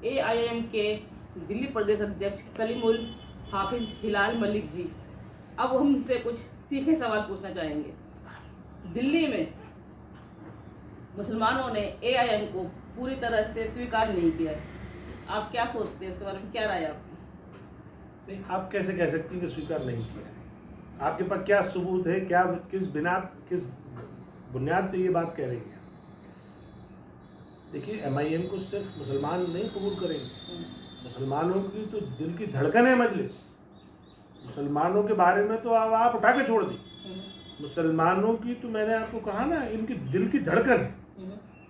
AIM के दिल्ली प्रदेश अध्यक्ष कलीमुल हाफिज हिलाल मलिक जी, अब हम उनसे कुछ तीखे सवाल पूछना चाहेंगे। दिल्ली में मुसलमानों ने AIM को पूरी तरह से स्वीकार नहीं किया है, आप क्या सोचते हैं, उसके बारे में क्या राय है आपकी? नहीं, आप कैसे कह सकती हैं कि स्वीकार नहीं किया है? आपके पास क्या सबूत है, क्या किस बुनियाद पे ये बात कह रही है? देखिए, MIM को सिर्फ मुसलमान नहीं कबूल करेंगे, मुसलमानों की तो दिल की धड़कन है मजलिस। मुसलमानों के बारे में तो आप उठा के छोड़ दी, मुसलमानों की तो मैंने आपको कहा ना, इनकी दिल की धड़कन है।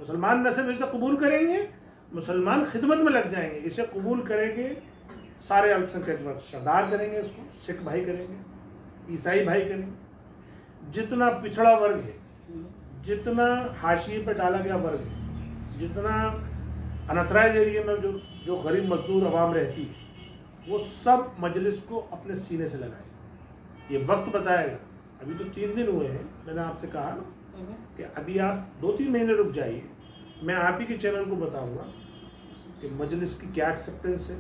मुसलमान न सिर्फ इसे कबूल करेंगे, मुसलमान खिदमत में लग जाएंगे। इसे कबूल करेंगे सारे अल्पसंख्यक वर्ग, सरदार करेंगे इसको, सिख भाई करेंगे, ईसाई भाई करेंगे। जितना पिछड़ा वर्ग है, जितना हाशिए पे डाला गया वर्ग है, जितना अनथराइज एरिया में जो गरीब मजदूर आवाम रहती है, वो सब मजलिस को अपने सीने से लगाएगी। ये वक्त बताएगा। अभी तो 3 दिन हुए हैं, मैंने आपसे कहा ना कि अभी आप 2-3 महीने रुक जाइए, मैं आप ही के चैनल को बताऊंगा कि मजलिस की क्या एक्सेप्टेंस है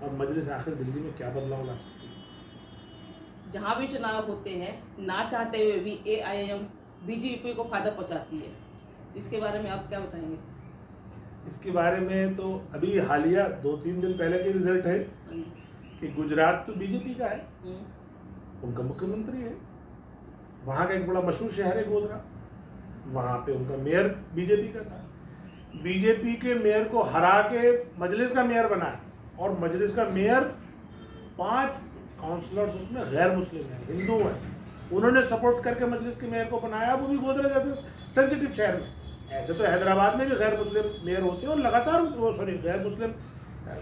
और मजलिस आखिर दिल्ली में क्या बदलाव ला सकती है। जहाँ भी चुनाव होते हैं, ना चाहते हुए भी AIM BJP को फायदा पहुँचाती है, इसके बारे में आप क्या बताएंगे? इसके बारे में तो अभी हालिया 2-3 दिन पहले के रिजल्ट है कि गुजरात तो बीजेपी का है, उनका मुख्यमंत्री है, वहाँ का एक बड़ा मशहूर शहर है गोधरा, वहाँ पे उनका मेयर बीजेपी का था। बीजेपी के मेयर को हरा के मजलिस का मेयर बनाया, और मजलिस का मेयर 5 काउंसलर्स उसमें गैर मुस्लिम हैं, हिंदू हैं, उन्होंने सपोर्ट करके मजलिस के मेयर को बनाया, वो भी गोधरा जैसे सेंसिटिव शहर में। ऐसे तो हैदराबाद में भी गैर मुस्लिम मेयर होते हैं और लगातार गैर मुस्लिम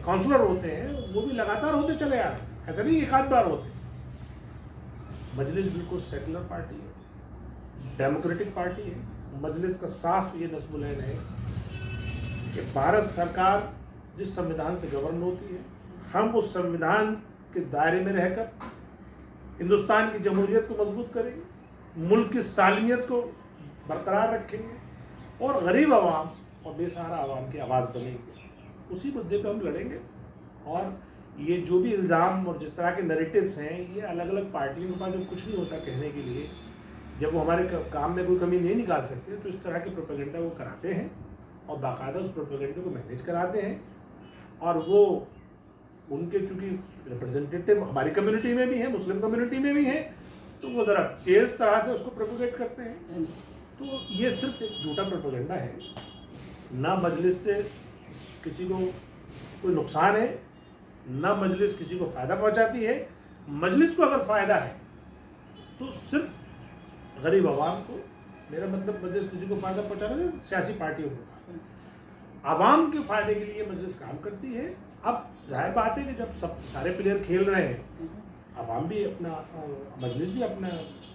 काउंसलर होते हैं, वो भी लगातार होते चले आ रहे हैं, ऐसा नहीं एक आध बार होते। मजलिस बिल्कुल सेकुलर पार्टी है, डेमोक्रेटिक पार्टी है। मजलिस का साफ ये नस्बुलैन है कि भारत सरकार जिस संविधान से गवर्न होती है, हम उस संविधान के दायरे में रहकर हिंदुस्तान की जमहूरियत को मजबूत करेंगे, मुल्क की सालमियत को बरकरार रखेंगे और गरीब आवाम और बेसहारा आवाम की आवाज़ बनेंगे। उसी मुद्दे पे हम लड़ेंगे। और ये जो भी इल्ज़ाम और जिस तरह के नैरेटिव्स हैं, ये अलग अलग पार्टियों के पास जब कुछ नहीं होता कहने के लिए, जब वो हमारे काम में कोई कमी नहीं निकाल सकते, तो इस तरह के प्रोपेगेंडा वो कराते हैं और बाकायदा उस प्रोपेगेंडा को मैनेज कराते हैं। और वो उनके चूँकि रिप्रेजेंटेटिव हमारी कम्युनिटी में भी है, मुस्लिम कम्युनिटी में भी है, तो वो ज़रा तेज़ तरह से उसको प्रोपेगेट करते हैं। तो ये सिर्फ एक झूठा प्रोपेगेंडा है, ना मजलिस से किसी को कोई नुकसान है, ना मजलिस किसी को फ़ायदा पहुंचाती है। मजलिस को अगर फ़ायदा है तो सिर्फ गरीब आवाम को, मेरा मतलब मजलिस किसी को फ़ायदा पहुंचाना है सियासी पार्टियों को, आवाम के फ़ायदे के लिए मजलिस काम करती है। अब जाहिर बात है कि जब सब सारे प्लेयर खेल रहे हैं, आवाम भी अपना, मजलिस भी अपना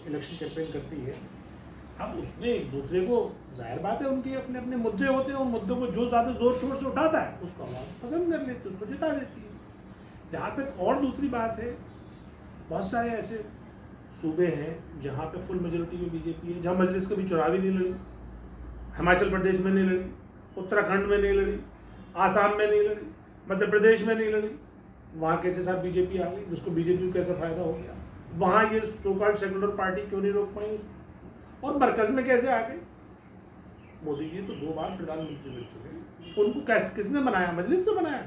इलेक्शन कैंपेन करती है, अब उसमें एक दूसरे को, जाहिर बात है उनके अपने अपने मुद्दे होते हैं, उन मुद्दों को जो ज़्यादा जोर शोर से उठाता है उसको आवाम पसंद कर लेती है, उसको जिता देती है। जहाँ तक और दूसरी बात है, बहुत सारे ऐसे सूबे हैं जहाँ पे फुल मेजोरिटी में बीजेपी है, जहाँ मजलिस कभी चुनाव ही नहीं लड़ी। हिमाचल प्रदेश में नहीं लड़ी, उत्तराखंड में नहीं लड़ी, आसाम में नहीं लड़ी, मध्य प्रदेश में नहीं लड़ी। वहाँ कैसे साथ बीजेपी आ गई, जिसको बीजेपी को कैसा फ़ायदा हो गया, वहाँ ये सो कॉल्ड सेकुलर पार्टी क्यों नहीं रोक पाई उसको, और मरकज़ में कैसे आ गए। मोदी जी तो 2 बार प्रधानमंत्री बन चुके, उनको कैसे, किसने बनाया? मजलिस ने बनाया।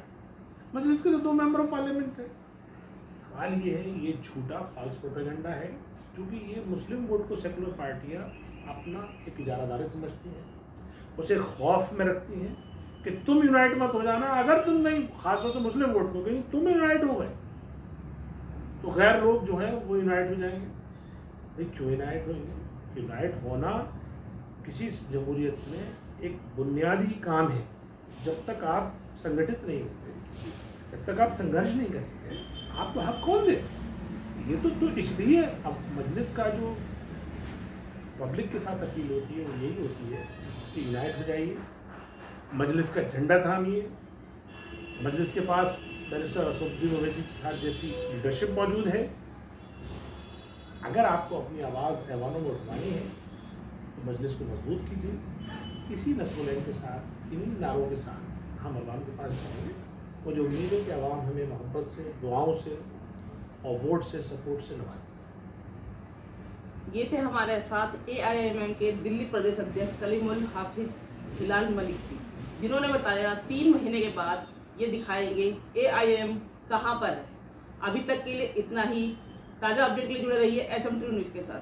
मजलिस के तो 2 मेंबर ऑफ पार्लियामेंट थे। सवाल ये है, ये झूठा फॉल्स प्रोपेगेंडा है, क्योंकि ये मुस्लिम वोट को सेकुलर पार्टियाँ अपना एक इजारादारी समझती हैं, उसे खौफ में रखती हैं कि तुम यूनाइट मत हो जाना, अगर तुम नहीं, खासतौर से मुस्लिम वोट को, कहीं तुम यूनाइट हो गए तो गैर लोग जो हैं वो यूनाइट हो जाएंगे। भाई क्यों यूनाइट होंगे? यूनाइट होना किसी जमहूरियत में एक बुनियादी काम है। जब तक आप संगठित नहीं होते, जब तक आप संघर्ष नहीं करेंगे, आपको हक कौन दे? ये तो इसलिए अब मजलिस का जो पब्लिक के साथ अपील होती है वो यही होती है कि यूनाइट हो जाइए, मजलिस का झंडा थामिए। मजलिस के पास बैरिस्टर असदुद्दीन ओवैसी साहब जैसी लीडरशिप मौजूद है। अगर आपको अपनी आवाज़ ऐवानों में उठवानी है तो मजलिस को मजबूत कीजिए। इसी नस्ल के साथ, इन्हीं नारों के साथ हम अवाम के पास जाएंगे मुझे उम्मीद है कि आवाम हमें मोहब्बत से, दुआओं से और वोट से, सपोर्ट से नवाजें। ये थे हमारे साथ AIMM के दिल्ली प्रदेश अध्यक्ष कलीमुल हाफिज हिलाल मलिक जी, जिन्होंने बताया 3 महीने के बाद ये दिखाएंगे AIMM कहाँ पर है। अभी तक के लिए इतना ही। ताज़ा अपडेट के लिए जुड़े रहिए SM2 न्यूज़ के साथ।